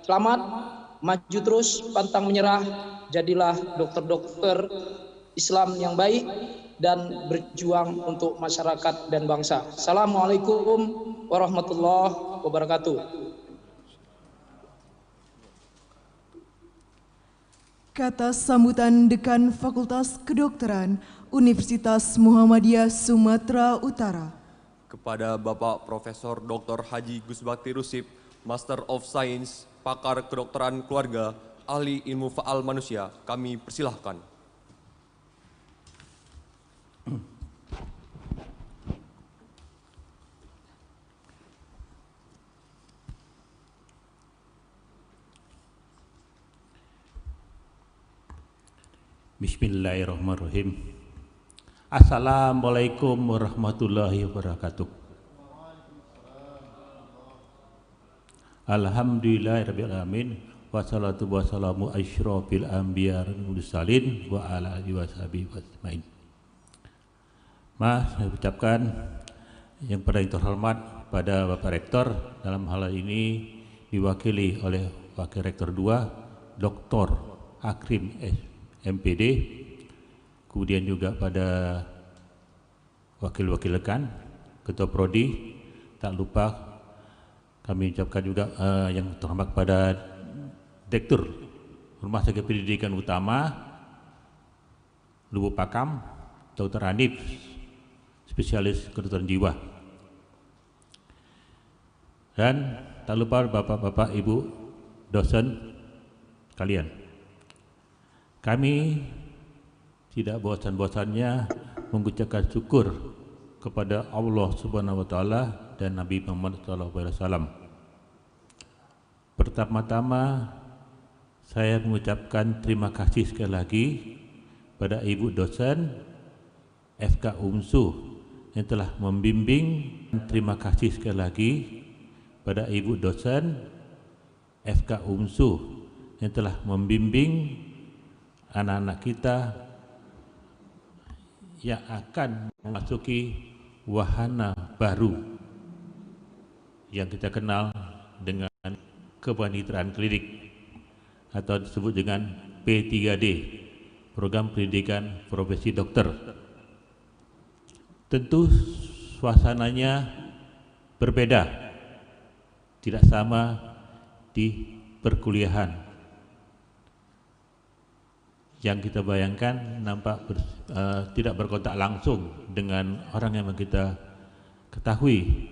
selamat, maju terus, pantang menyerah, jadilah dokter-dokter Islam yang baik, dan berjuang untuk masyarakat dan bangsa. Assalamualaikum warahmatullahi wabarakatuh. Kata sambutan Dekan Fakultas Kedokteran Universitas Muhammadiyah Sumatera Utara. Kepada Bapak Profesor Dr. Haji Gusbakti Rusip, Master of Science, pakar kedokteran keluarga, ahli ilmu faal manusia, kami persilahkan. Bismillahirrahmanirrahim. Assalamualaikum warahmatullahi wabarakatuh. Alhamdulillahirabbil alamin, wassalatu wassalamu asyrofil anbiya wal mursalin wa ala alihi washabihi wasmain. Saya ucapkan yang paling terhormat pada Bapak Rektor, dalam hal ini diwakili oleh Wakil Rektor 2 Dr. Akrim MPD, kemudian juga pada wakil-wakil rekan, Ketua Prodi, tak lupa kami ucapkan juga yang terhormat pada Direktur Rumah Sakit Pendidikan Utama Lubuk Pakam, Dr. Hanif, spesialis kedokteran jiwa, dan tak lupa bapak-bapak, ibu, dosen kalian. Kami tidak bosan-bosannya mengucapkan syukur kepada Allah Subhanahu wa taala dan Nabi Muhammad sallallahu alaihi wasallam. Pertama-tama saya mengucapkan terima kasih sekali lagi pada Ibu dosen FK UMSU yang telah membimbing. Terima kasih sekali lagi pada Ibu dosen FK UMSU yang telah membimbing anak-anak kita yang akan memasuki wahana baru yang kita kenal dengan kewanitaan klinik atau disebut dengan P3D, Program Pendidikan Profesi Dokter. Tentu suasananya berbeda, tidak sama di perkuliahan. Yang kita bayangkan nampak tidak berkontak langsung dengan orang yang kita ketahui.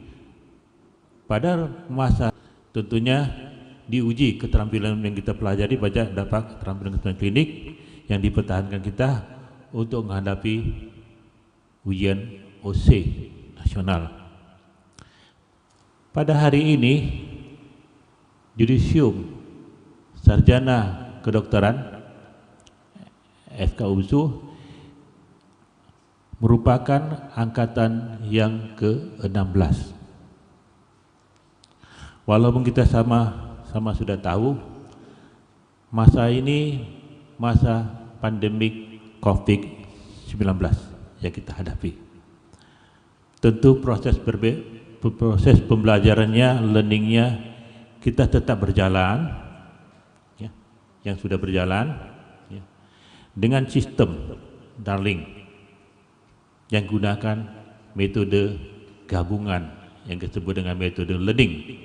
Pada masa tentunya diuji keterampilan yang kita pelajari, banyak dapat keterampilan klinik yang dipertahankan kita untuk menghadapi ujian OC nasional. Pada hari ini, Judisium Sarjana Kedokteran FK UMSU merupakan angkatan yang ke-16. Walaupun kita sama sudah tahu masa ini masa pandemik COVID-19 yang kita hadapi. Tentu proses pembelajarannya, learningnya kita tetap berjalan, ya, yang sudah berjalan, ya, dengan sistem daring yang gunakan metode gabungan yang disebut dengan metode learning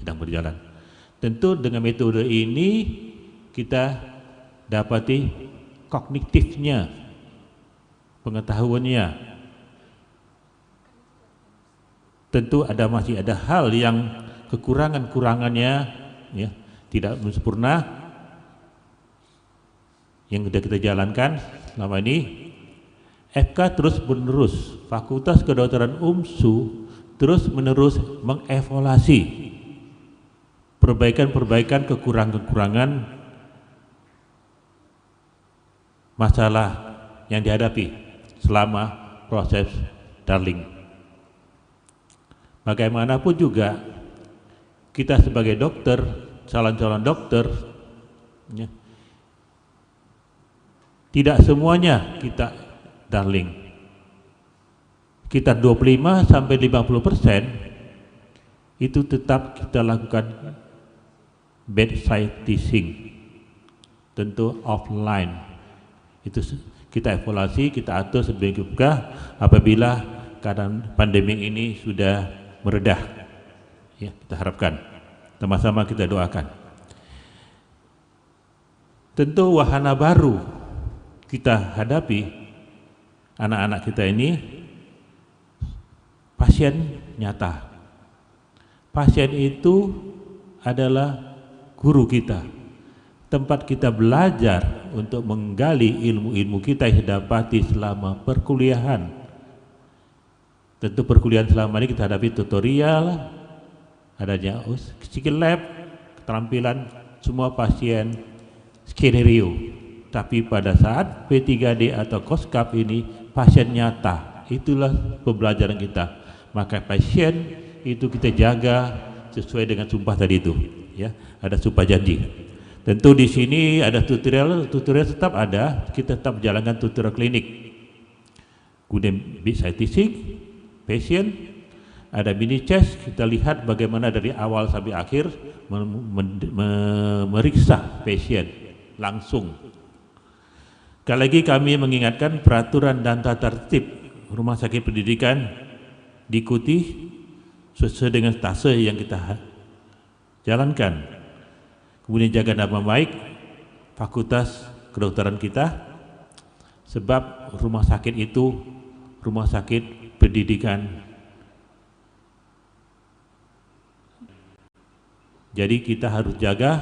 sedang berjalan. Tentu dengan metode ini kita dapati kognitifnya, pengetahuannya. Tentu masih ada hal yang kekurangannya, ya, tidak sempurna yang sudah kita jalankan selama ini, FK terus menerus, Fakultas Kedokteran UMSU terus menerus mengevaluasi perbaikan-perbaikan, kekurangan-kekurangan masalah yang dihadapi selama proses Darling. Bagaimanapun juga kita sebagai dokter, calon-calon dokter, ya, tidak semuanya kita Darling. Sekitar 25 sampai 50% itu tetap kita lakukan bedside teaching, tentu offline. Itu kita evaluasi, kita atur sedemikian apabila keadaan pandemi ini sudah meredah. Ya, kita harapkan, sama-sama kita doakan. Tentu wahana baru kita hadapi, anak-anak kita ini pasien nyata. Pasien itu adalah guru kita, tempat kita belajar untuk menggali ilmu-ilmu kita yang dapati selama perkuliahan. Tentu perkuliahan selama ini kita hadapi tutorial, adanya skill lab, keterampilan semua pasien skenario. Tapi pada saat P3D atau Koskap ini pasien nyata, itulah pembelajaran kita. Maka pasien itu kita jaga sesuai dengan sumpah tadi itu, ya, ada sumpah janji. Tentu di sini ada tutorial tetap ada, kita tetap menjalankan tutorial klinik. Kemudian bedside teaching, pasien, ada mini chest, kita lihat bagaimana dari awal sampai akhir memeriksa pasien langsung. Sekali lagi kami mengingatkan peraturan dan tata tertib rumah sakit pendidikan diikuti sesuai dengan stase yang kita jalankan. Kemudian jaga nama baik fakultas kedokteran kita, sebab rumah sakit itu rumah sakit pendidikan. Jadi kita harus jaga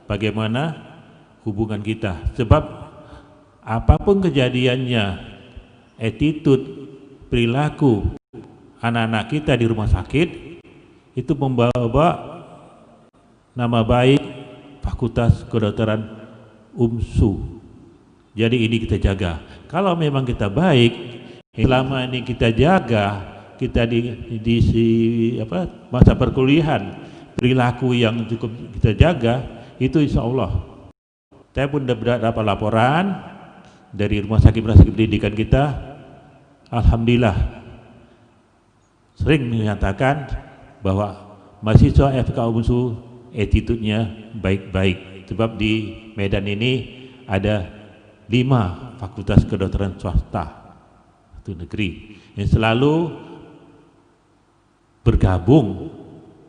bagaimana hubungan kita, sebab apapun kejadiannya, attitude, perilaku anak-anak kita di rumah sakit itu membawa nama baik Fakultas Kedokteran UMSU. Jadi ini kita jaga. Kalau memang kita baik, selama ini kita jaga, kita di masa perkuliahan, perilaku yang cukup kita jaga, itu insya Allah. Saya pun dapat laporan dari rumah sakit pendidikan kita, alhamdulillah sering menyatakan bahwa mahasiswa FK UMSU attitude-nya baik-baik, sebab di Medan ini ada 5 fakultas kedokteran swasta satu negeri yang selalu bergabung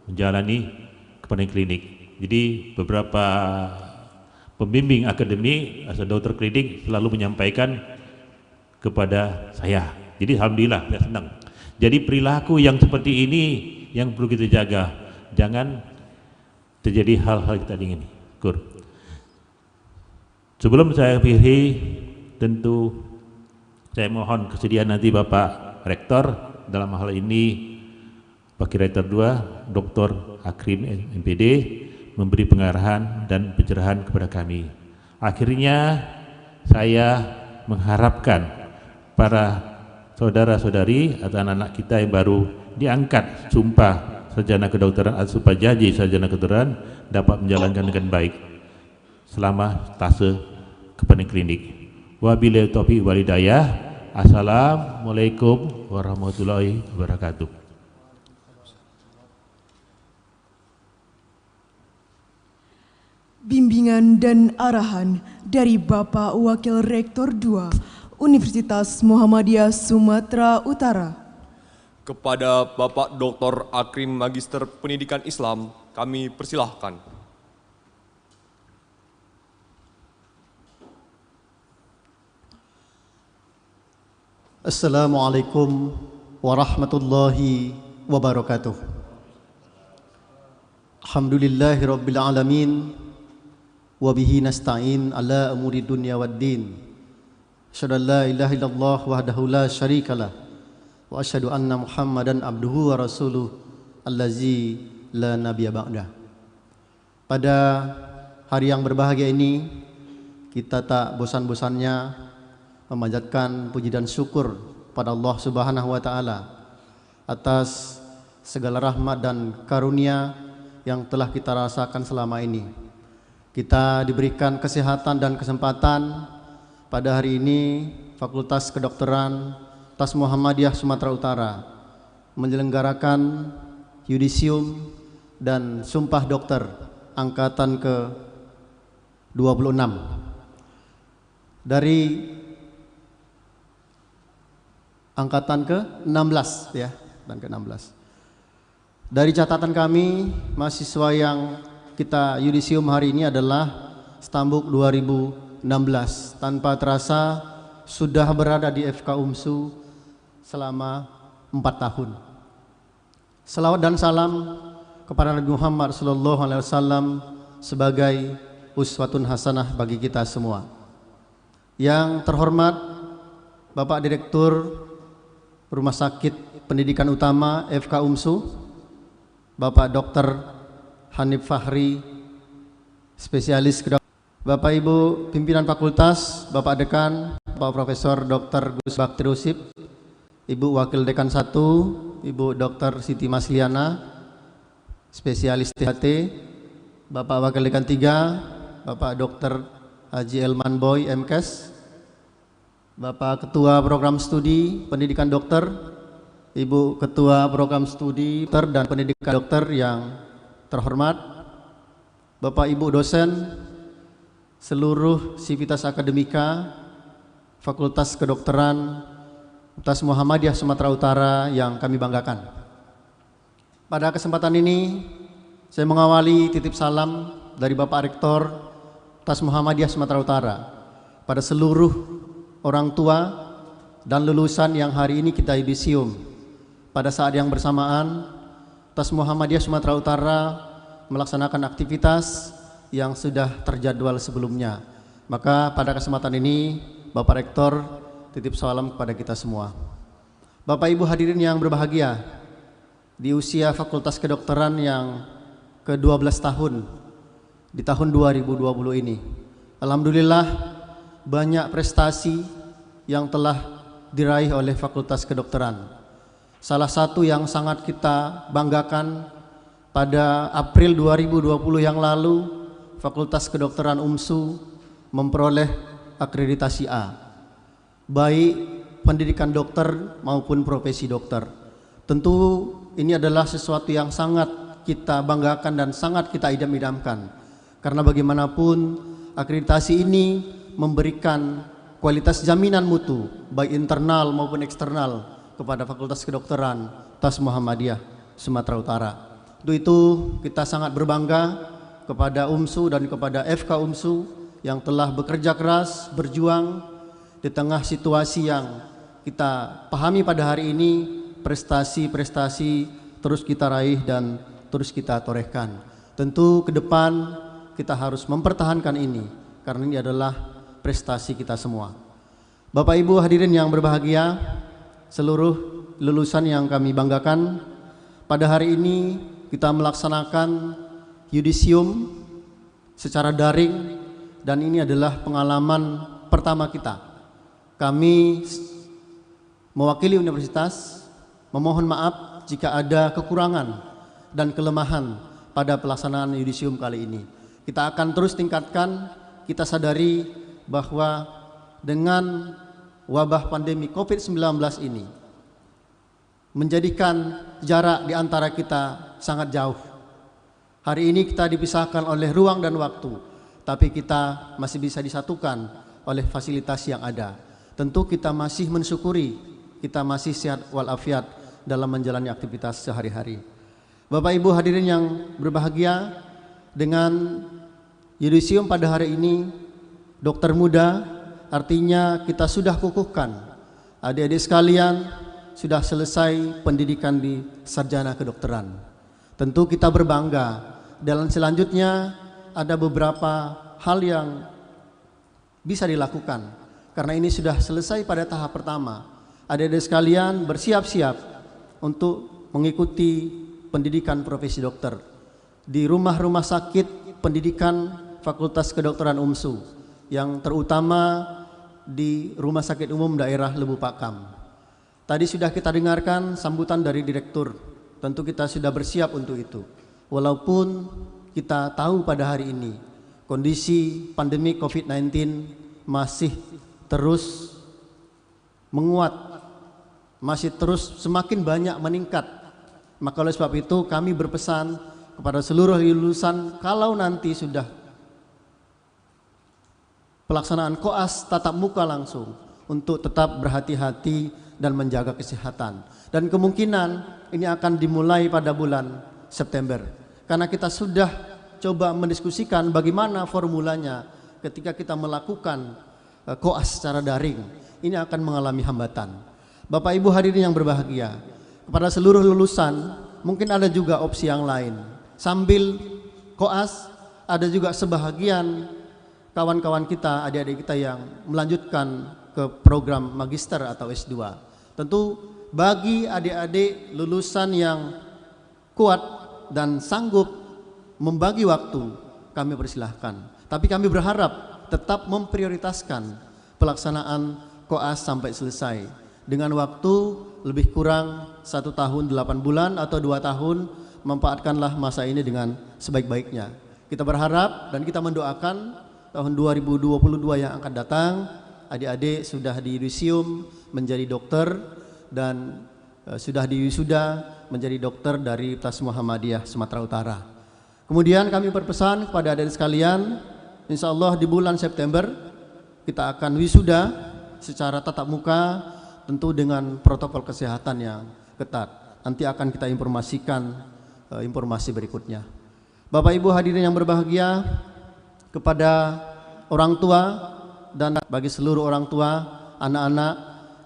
menjalani kependidikan klinik. Jadi beberapa pembimbing akademi asal dokter klinik selalu menyampaikan kepada saya. Jadi alhamdulillah saya senang. Jadi perilaku yang seperti ini yang perlu kita jaga, jangan terjadi hal-hal kita ingin. Sebelum saya akhiri, tentu saya mohon kesediaan nanti Bapak Rektor dalam hal ini Wakil Rektor 2 Dr. Akrim MPD memberi pengarahan dan pencerahan kepada kami. Akhirnya saya mengharapkan para saudara-saudari atau anak-anak kita yang baru diangkat sumpah sarjana kedokteran atau sumpah janji sarjana kedokteran dapat menjalankan dengan baik selama stase kependidikan klinik. Wabillahi taufiq wal hidayah. Assalamualaikum warahmatullahi wabarakatuh. Bimbingan dan arahan dari Bapak Wakil Rektor 2 Universitas Muhammadiyah Sumatera Utara. Kepada Bapak Dr. Akrim Magister Pendidikan Islam, kami persilahkan. Assalamualaikum warahmatullahi wabarakatuh. Alhamdulillahi Rabbil Alamin. Wabihi nasta'in ala umuri dunya waddin. Asyhadu an la ilaha illallah wahdahu la syarikalah. Wa asyhadu anna Muhammadan abduhu wa rasuluh allazi la nabiyya ba'dah. Pada hari yang berbahagia ini, kita tak bosan-bosannya memanjatkan puji dan syukur pada Allah Subhanahu wa taala atas segala rahmat dan karunia yang telah kita rasakan selama ini. Kita diberikan kesehatan dan kesempatan pada hari ini Fakultas Kedokteran Tas Muhammadiyah Sumatera Utara menyelenggarakan yudisium dan sumpah dokter angkatan ke-26 dari angkatan ke-16 ya, dan ke-16. Dari catatan kami, mahasiswa yang kita yudisium hari ini adalah Stambuk 2016. Tanpa terasa sudah berada di FK UMSU selama 4 tahun. Salawat dan salam kepada Nabi Muhammad SAW sebagai uswatun hasanah bagi kita semua. Yang terhormat Bapak Direktur Rumah Sakit Pendidikan Utama FK UMSU, Bapak Dr. Hanif Fahri, spesialis kedokteran, Bapak Ibu pimpinan fakultas, Bapak Dekan, Bapak Profesor Dr. Gus Bakti Rusip, Ibu Wakil Dekan 1, Ibu Dr. Siti Masliana, spesialis THT, Bapak Wakil Dekan 3, Bapak Dr. Haji Elman Boy MKes, Bapak Ketua Program Studi Pendidikan Dokter, Ibu Ketua Program Studi Dokter dan Pendidikan Dokter yang terhormat, Bapak Ibu dosen, seluruh sivitas akademika Fakultas Kedokteran Tas Muhammadiyah Sumatera Utara yang kami banggakan. Pada kesempatan ini saya mengawali titip salam dari Bapak Rektor Tas Muhammadiyah Sumatera Utara pada seluruh orang tua dan lulusan yang hari ini kita yudisium. Pada saat yang bersamaan, Tas Muhammadiyah Sumatera Utara melaksanakan aktivitas yang sudah terjadwal sebelumnya. Maka pada kesempatan ini, Bapak Rektor titip salam kepada kita semua. Bapak Ibu hadirin yang berbahagia, di usia Fakultas Kedokteran yang ke-12 tahun di tahun 2020 ini, alhamdulillah banyak prestasi yang telah diraih oleh Fakultas Kedokteran. Salah satu yang sangat kita banggakan, pada April 2020 yang lalu Fakultas Kedokteran UMSU memperoleh akreditasi A, baik pendidikan dokter maupun profesi dokter. Tentu ini adalah sesuatu yang sangat kita banggakan dan sangat kita idam-idamkan, karena bagaimanapun akreditasi ini memberikan kualitas jaminan mutu baik internal maupun eksternal kepada Fakultas Kedokteran Tas Muhammadiyah Sumatera Utara. Untuk itu kita sangat berbangga kepada UMSU dan kepada FK UMSU yang telah bekerja keras, berjuang di tengah situasi yang kita pahami pada hari ini. Prestasi-prestasi terus kita raih dan terus kita torehkan. Tentu ke depan kita harus mempertahankan ini, karena ini adalah prestasi kita semua. Bapak Ibu hadirin yang berbahagia, seluruh lulusan yang kami banggakan, pada hari ini kita melaksanakan yudisium secara daring, dan ini adalah pengalaman pertama kita. Kami mewakili universitas memohon maaf jika ada kekurangan dan kelemahan pada pelaksanaan yudisium kali ini. Kita akan terus tingkatkan. Kita sadari bahwa dengan wabah pandemi COVID-19 ini menjadikan jarak di antara kita sangat jauh. Hari ini kita dipisahkan oleh ruang dan waktu, tapi kita masih bisa disatukan oleh fasilitas yang ada. Tentu kita masih mensyukuri, kita masih sehat walafiat dalam menjalani aktivitas sehari-hari. Bapak Ibu hadirin yang berbahagia, dengan yudisium pada hari ini dokter muda, artinya kita sudah kukuhkan adik-adik sekalian sudah selesai pendidikan di sarjana kedokteran. Tentu kita berbangga Dan selanjutnya ada beberapa hal yang bisa dilakukan karena ini sudah selesai pada tahap pertama. Adik-adik sekalian bersiap-siap untuk mengikuti pendidikan profesi dokter di rumah-rumah sakit pendidikan Fakultas Kedokteran UMSU, yang terutama di Rumah Sakit Umum Daerah Lebu Pakam. Tadi sudah kita dengarkan sambutan dari Direktur, tentu kita sudah bersiap untuk itu. Walaupun kita tahu pada hari ini kondisi pandemi COVID-19 masih terus menguat, masih terus semakin banyak meningkat. Maka oleh sebab itu kami berpesan kepada seluruh lulusan, kalau nanti sudah pelaksanaan koas tatap muka langsung, untuk tetap berhati-hati dan menjaga kesehatan. Dan kemungkinan ini akan dimulai pada bulan September, karena kita sudah coba mendiskusikan bagaimana formulanya ketika kita melakukan koas secara daring. Ini akan mengalami hambatan. Bapak Ibu hadirin yang berbahagia, kepada seluruh lulusan mungkin ada juga opsi yang lain. Sambil koas ada juga sebahagian kawan-kawan kita, adik-adik kita yang melanjutkan ke program magister atau S2. Tentu bagi adik-adik lulusan yang kuat dan sanggup membagi waktu, kami persilahkan. Tapi kami berharap tetap memprioritaskan pelaksanaan koas sampai selesai dengan waktu lebih kurang 1 tahun 8 bulan atau 2 tahun. Manfaatkanlah masa ini dengan sebaik-baiknya. Kita berharap dan kita mendoakan tahun 2022 yang akan datang, adik-adik sudah di yudisium menjadi dokter dan sudah diwisuda menjadi dokter dari Universitas Muhammadiyah Sumatera Utara. Kemudian kami berpesan kepada adik-adik sekalian, insya Allah di bulan September kita akan wisuda secara tatap muka, tentu dengan protokol kesehatan yang ketat. Nanti akan kita informasikan informasi berikutnya. Bapak Ibu hadirin yang berbahagia, kepada orang tua dan bagi seluruh orang tua, anak-anak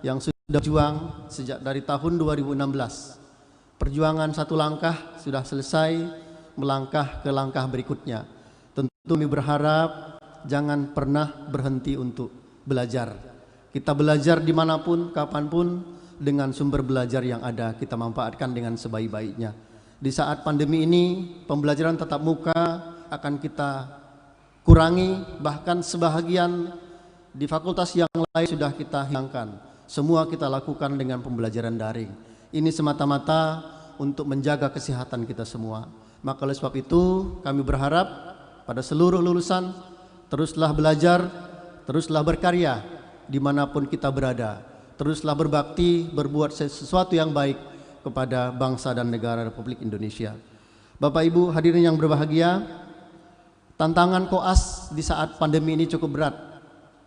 yang sudah berjuang sejak dari tahun 2016. Perjuangan satu langkah sudah selesai, melangkah ke langkah berikutnya. Tentu kami berharap jangan pernah berhenti untuk belajar. Kita belajar dimanapun, kapanpun, dengan sumber belajar yang ada kita manfaatkan dengan sebaik-baiknya. Di saat pandemi ini, pembelajaran tatap muka akan kita kurangi, bahkan sebahagian di fakultas yang lain sudah kita hilangkan. Semua kita lakukan dengan pembelajaran daring. Ini semata-mata untuk menjaga kesehatan kita semua. Maka oleh sebab itu kami berharap pada seluruh lulusan teruslah belajar, teruslah berkarya dimanapun kita berada, teruslah berbakti, berbuat sesuatu yang baik kepada bangsa dan negara Republik Indonesia. Bapak Ibu hadirin yang berbahagia, tantangan koas di saat pandemi ini cukup berat.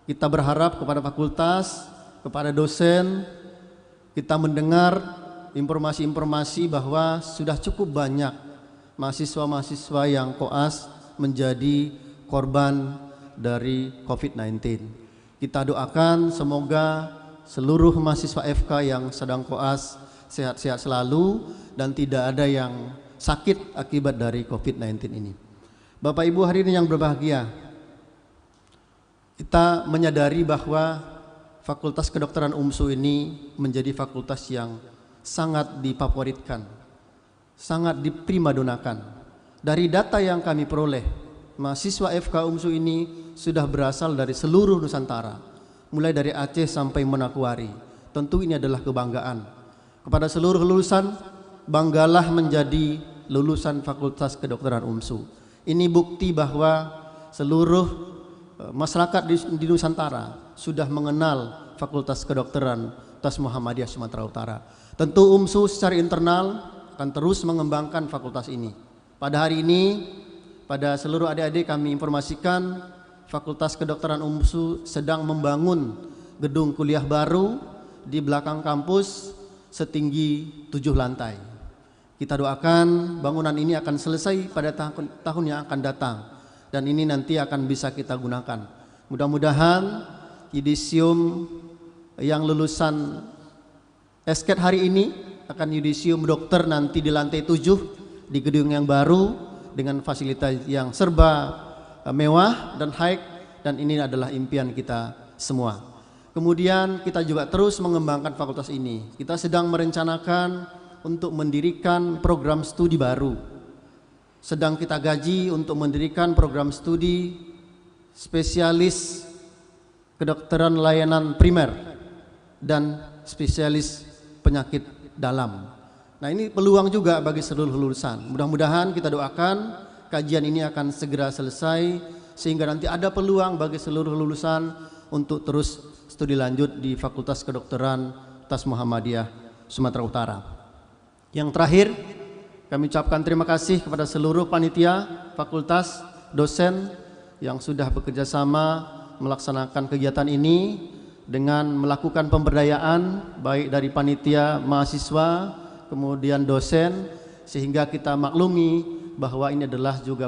Kita berharap kepada fakultas, kepada dosen, kita mendengar informasi-informasi bahwa sudah cukup banyak mahasiswa-mahasiswa yang koas menjadi korban dari COVID-19. Kita doakan semoga seluruh mahasiswa FK yang sedang koas sehat-sehat selalu dan tidak ada yang sakit akibat dari COVID-19 ini. Bapak Ibu hadirin yang berbahagia, kita menyadari bahwa Fakultas Kedokteran UMSU ini menjadi fakultas yang sangat difavoritkan, sangat diprimadonakan. Dari data yang kami peroleh, mahasiswa FK UMSU ini sudah berasal dari seluruh Nusantara, mulai dari Aceh sampai Manokwari. Tentu ini adalah kebanggaan. Kepada seluruh lulusan, banggalah menjadi lulusan Fakultas Kedokteran UMSU. Ini bukti bahwa seluruh masyarakat di Nusantara sudah mengenal Fakultas Kedokteran Universitas Muhammadiyah Sumatera Utara. Tentu UMSU secara internal akan terus mengembangkan fakultas ini. Pada hari ini, pada seluruh adik-adik kami informasikan Fakultas Kedokteran UMSU sedang membangun gedung kuliah baru di belakang kampus setinggi 7 lantai. Kita doakan bangunan ini akan selesai pada tahun yang akan datang dan ini nanti akan bisa kita gunakan. Mudah-mudahan yudisium yang lulusan esket hari ini akan yudisium dokter nanti di lantai 7 di gedung yang baru, dengan fasilitas yang serba mewah dan high, dan ini adalah impian kita semua. Kemudian kita juga terus mengembangkan fakultas ini. Kita sedang merencanakan untuk mendirikan program studi baru. Sedang kita gaji untuk mendirikan program studi spesialis kedokteran layanan primer dan spesialis penyakit dalam. Nah, ini peluang juga bagi seluruh lulusan. Mudah-mudahan kita doakan kajian ini akan segera selesai sehingga nanti ada peluang bagi seluruh lulusan untuk terus studi lanjut di Fakultas Kedokteran Tas Muhammadiyah Sumatera Utara. Yang terakhir, kami ucapkan terima kasih kepada seluruh panitia, fakultas, dosen yang sudah bekerja sama melaksanakan kegiatan ini dengan melakukan pemberdayaan baik dari panitia, mahasiswa, kemudian dosen, sehingga kita maklumi bahwa ini adalah juga